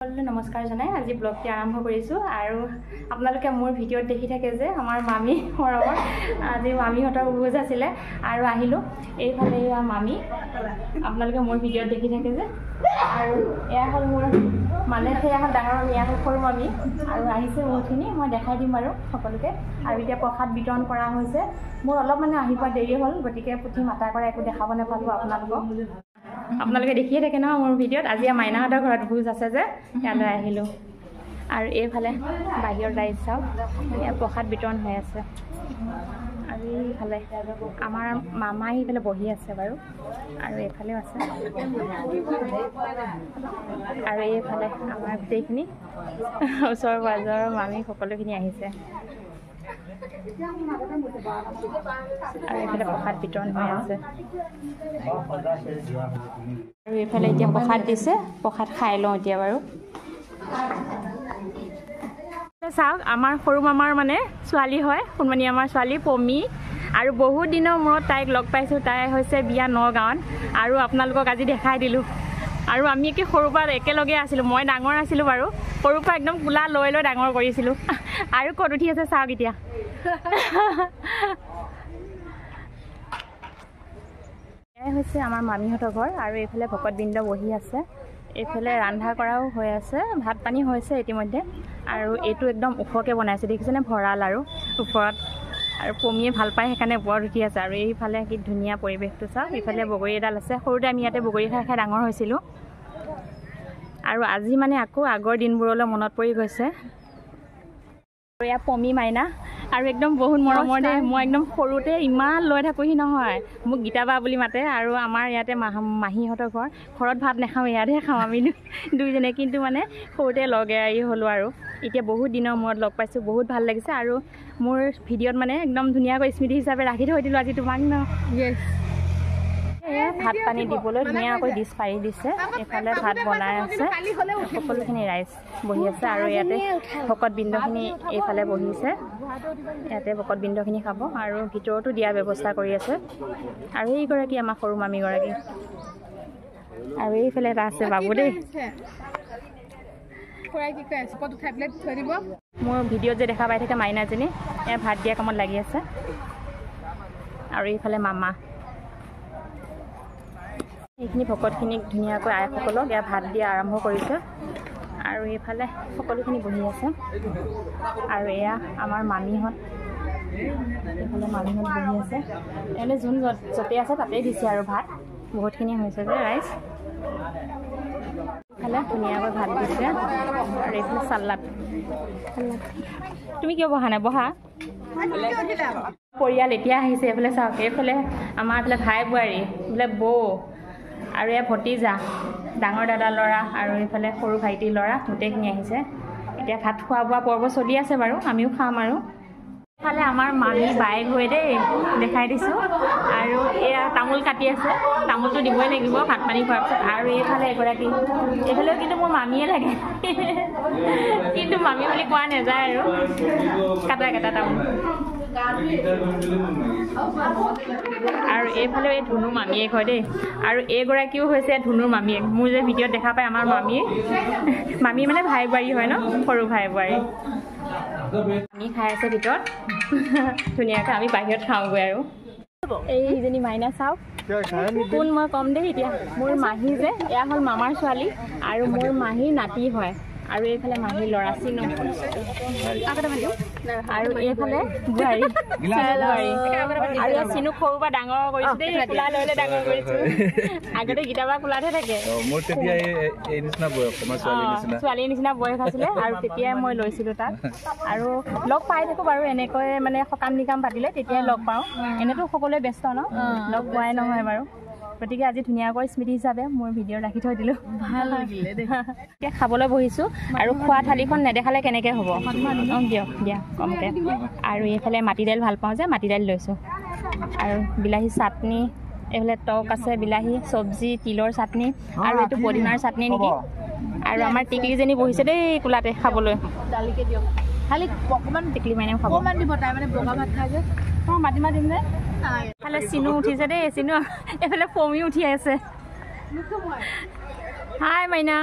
নমস্কাৰ জনাই আজি ব্লগটি আৰম্ভ কৰিছোঁ আৰু আপোনালোকে মোৰ ভিডিঅ'ত দেখি থাকে যে আমাৰ মামী মৰমৰ আজি মামীহঁতৰ ভোজ আছিলে আৰু আহিলোঁ এইফালে মামী আপোনালোকে মোৰ ভিডিঅ'ত দেখি থাকে যে আৰু এয়া হ'ল মোৰ মানে সেয়া হ'ল ডাঙৰ মামী এয়া হ'ল সৰু মামী আৰু আহিছে বহুতখিনি মই দেখাই দিম বাৰু সকলোকে আৰু এতিয়া প্ৰসাদ বিতৰণ কৰা হৈছে মোৰ অলপ মানে আহি পোৱা দেৰি হ'ল গতিকে পুথি মাতা কৰা একো দেখাব নাপালোঁ আপোনালোকক আপোনালোকে দেখিয়ে থাকে নহয় মোৰ ভিডিঅ'ত আজি মাইনাহঁতৰ ঘৰত ভোজ আছে যে ইয়ালৈ আহিলোঁ আৰু এইফালে বাহিৰৰ ৰাইজ চাওক ইয়াত প্ৰসাদ বিতৰণ হৈ আছে আৰু এইফালে আমাৰ মামা এইফালে বহি আছে বাৰু আৰু এইফালেও আছে আৰু এইফালে আমাৰ গোটেইখিনি ওচৰ পাঁজৰৰ মামী সকলোখিনি আহিছে আৰু এইফালে প্ৰসাদ বিতৰণ হৈ আছে আৰু এইফালে এতিয়া প্ৰসাদ দিছে প্ৰসাদ খাই লওঁ এতিয়া বাৰু চাওক আমাৰ সৰু মামাৰ মানে ছোৱালী হয় সোণমণি আমাৰ ছোৱালী পমি আৰু বহুত দিনৰ মূৰত তাইক লগ পাইছোঁ তাই হৈছে বিয়া নগাঁৱত আৰু আপোনালোকক আজি দেখাই দিলোঁ আৰু আমি একে সৰুৰ পৰা একেলগে আছিলোঁ মই ডাঙৰ আছিলোঁ বাৰু সৰুৰ পৰা একদম কোলা লৈ লৈ ডাঙৰ কৰিছিলোঁ আৰু ক'ত উঠি আছে চাওক এতিয়া এয়াই হৈছে আমাৰ মামীহঁতৰ ঘৰ আৰু এইফালে ভকতবৃন্দ বহি আছে এইফালে ৰন্ধা কৰাও হৈ আছে ভাত পানী হৈছে ইতিমধ্যে আৰু এইটো একদম ওখকৈ বনাইছে দেখিছেনে ভঁৰাল আৰু ওপৰত আৰু পমিয়ে ভাল পায় সেইকাৰণে ওপৰত উঠি আছে আৰু এইফালে কি ধুনীয়া পৰিৱেশটো চাওক এইফালে বগৰী এডাল আছে সৰুতে আমি ইয়াতে বগৰী খাই খাই ডাঙৰ হৈছিলোঁ আৰু আজি মানে আকৌ আগৰ দিনবোৰলৈ মনত পৰি গৈছে আৰু এয়া পমি মাইনা আৰু একদম বহুত মৰমৰ দে মই একদম সৰুতে ইমান লৈ থাকোঁহি নহয় মোক গীতাবা বুলি মাতে আৰু আমাৰ ইয়াতে মাহীহঁতৰ ঘৰত ভাত নাখাওঁ ইয়াতহে খাওঁ আমি দুইজনে কিন্তু মানে সৰুতে লগ এৰি হ'লোঁ আৰু এতিয়া বহুত দিনৰ মূৰত লগ পাইছোঁ বহুত ভাল লাগিছে আৰু মোৰ ভিডিঅ'ত মানে একদম ধুনীয়াকৈ স্মৃতি হিচাপে ৰাখি থৈ দিলোঁ আজি তোমাক ন ভাত পানী দিবলৈ ধুনীয়াকৈ ডিছ পাৰি দিছে এইফালে ভাত বনাই আছে সকলোখিনি ৰাইজ বহি আছে আৰু ইয়াতে ভকতবৃন্দখিনি এইফালে বহিছে ইয়াতে ভকতবৃন্দখিনি খাব আৰু ভিতৰতো দিয়াৰ ব্যৱস্থা কৰি আছে আৰু এইগৰাকী আমাৰ সৰু মামীগৰাকী আৰু এইফালে এটা আছে বাবু দেই মোৰ ভিডিঅ'ত যে দেখা পাই থাকে মাইনাজনী এয়া ভাত দিয়া কামত লাগি আছে আৰু এইফালে মামা এইখিনি ভকতখিনিক ধুনীয়াকৈ আইসকলক ইয়াত ভাত দিয়া আৰম্ভ কৰিছে আৰু এইফালে সকলোখিনি বহি আছে আৰু এয়া আমাৰ মামীহঁত এইফালে মামীহঁত বহি আছে এনে যোন য'তে আছে তাতেই দিছে আৰু ভাত বহুতখিনি হৈছে যে ৰাইজ এইফালে ধুনীয়াকৈ ভাত দিছে আৰু এইফালে চালাড তুমি কিয় বহা নাই বহা পৰিয়াল এতিয়া আহিছে এইফালে চাওক এইফালে আমাৰ এইফালে ভাই বোৱাৰী এইফালে বৌ আৰু এয়া ভতিজা ডাঙৰ দাদা ল'ৰা আৰু এইফালে সৰু ভাইটি ল'ৰা গোটেইখিনি আহিছে এতিয়া ভাত খোৱা বোৱা পৰ্ব চলি আছে বাৰু আমিও খাম আৰু এইফালে আমাৰ মামী বাইক হৈ দেই দেখাই দিছোঁ আৰু এয়া তামোল কাটি আছে তামোলটো দিবই লাগিব ভাত পানী খোৱাৰ পিছত আৰু এইফালে এগৰাকী এইফালেও কিন্তু মোৰ মামীয়ে লাগে কিন্তু মামী বুলি কোৱা নাযায় আৰু কাটা তামোল আৰু এইফালেও এই ধুনুৰ মামীয়েক হয় দেই আৰু এইগৰাকীও হৈছে ধুনুৰ মামীয়েক মোৰ যে ভিডিঅ'ত দেখা পায় আমাৰ মামী মানে ভাই বোৱাৰী হয় ন সৰু ভাই বোৱাৰী আমি খাই আছে ভিতৰত ধুনীয়াকৈ আমি বাহিৰত খাওঁগৈ আৰু এইজনী মাইনা চাওক কোন মই কম দেই এতিয়া মোৰ মাহী যে এয়া হ'ল মামাৰ ছোৱালী আৰু মোৰ মাহীৰ নাতি হয় আৰু এইফালে মাহীৰ ল'ৰা চিনো আৰু এইফালে বোৱাৰী আৰু ইয়াত চিনুক সৰুৰ পৰা ডাঙৰ কৰিছোঁ দেই কোলা লৈ লৈ ডাঙৰ কৰিছোঁ আগতে গীতাবা কোলাতহে থাকে ছোৱালীৰ নিচিনা বয়স আছিলে আৰু তেতিয়াই মই লৈছিলোঁ তাত আৰু লগ পাই থাকোঁ বাৰু এনেকৈ মানে সকাম নিকাম পাতিলে তেতিয়াই লগ পাওঁ এনেতো সকলোৱে ব্যস্ত ন লগ পোৱাই নহয় বাৰু গতিকে আজি ধুনীয়াকৈ স্মৃতি হিচাপে মোৰ ভিডিঅ' ৰাখি থৈ দিলোঁ ভাল লাগিলে এতিয়া খাবলৈ বহিছোঁ আৰু খোৱা থালিখন নেদেখালে কেনেকৈ হ'ব দিয়ক দিয়া কমকৈ আৰু এইফালে মাটি দাইল ভাল পাওঁ যে মাটি দাইল লৈছোঁ আৰু বিলাহী চাটনি এইফালে টক আছে বিলাহী চব্জি তিলৰ চাটনি আৰু এইটো পদিনাৰ চাটনি নেকি আৰু আমাৰ টিকলিজনী বহিছে দেই কোলাতে খাবলৈ দালিকে দিয়ক খালি অকণমান টিকলি মাইনাও খাব অকণমান দিব তাই মানে বগা ভাত খাই যে মই মাটিমাহ দিম যে এইফালে চিনু উঠিছে দেই চিনু এইফালে পমি উঠি আছে হাই মাইনা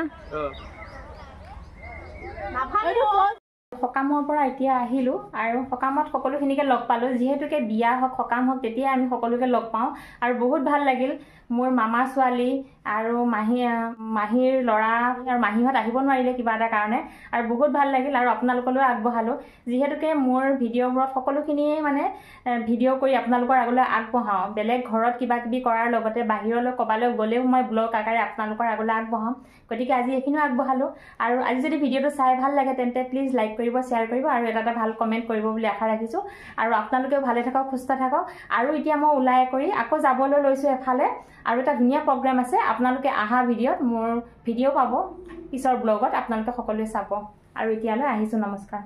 সকামৰ পৰা এতিয়া আহিলোঁ আৰু সকামত সকলোখিনিকে লগ পালোঁ। যিহেতুকে বিয়া হওক সকাম হওক তেতিয়াই আমি সকলোকে লগ পাওঁ আৰু বহুত ভাল লাগিল। মোৰ মামা ছোৱালী আৰু মাহীৰ ল'ৰা আৰু মাহীহঁত আহিব নোৱাৰিলে কিবা এটা কাৰণে, আৰু বহুত ভাল লাগিল। আৰু আপোনালোকলৈও আগবঢ়ালোঁ, যিহেতুকে মোৰ ভিডিঅ'বোৰত সকলোখিনিয়ে মানে ভিডিঅ' কৰি আপোনালোকৰ আগলৈ আগবঢ়াওঁ। বেলেগ ঘৰত কিবা কিবি কৰাৰ লগতে বাহিৰলৈ ক'বালৈ গ'লেও মই ব্লগ আকাৰে আপোনালোকৰ আগলৈ আগবঢ়াওঁ। গতিকে আজি এইখিনিও আগবঢ়ালোঁ। আৰু আজি যদি ভিডিঅ'টো চাই ভাল লাগে তেন্তে প্লিজ লাইক কৰিব, শ্বেয়াৰ কৰিব আৰু এটা ভাল কমেণ্ট কৰিব বুলি আশা ৰাখিছোঁ। আৰু আপোনালোকেও ভালে থাকক, সুস্থ থাকক। আৰু এতিয়া মই ওলাই কৰি আকৌ যাবলৈ লৈছোঁ এফালে, আৰু এটা ধুনীয়া প্ৰগ্ৰেম আছে। আপোনালোকে অহা ভিডিঅ'ত মোৰ ভিডিঅ' পাব পিছৰ ব্লগত, আপোনালোকে সকলোৱে চাব। আৰু এতিয়ালৈ আহিছোঁ, নমস্কাৰ।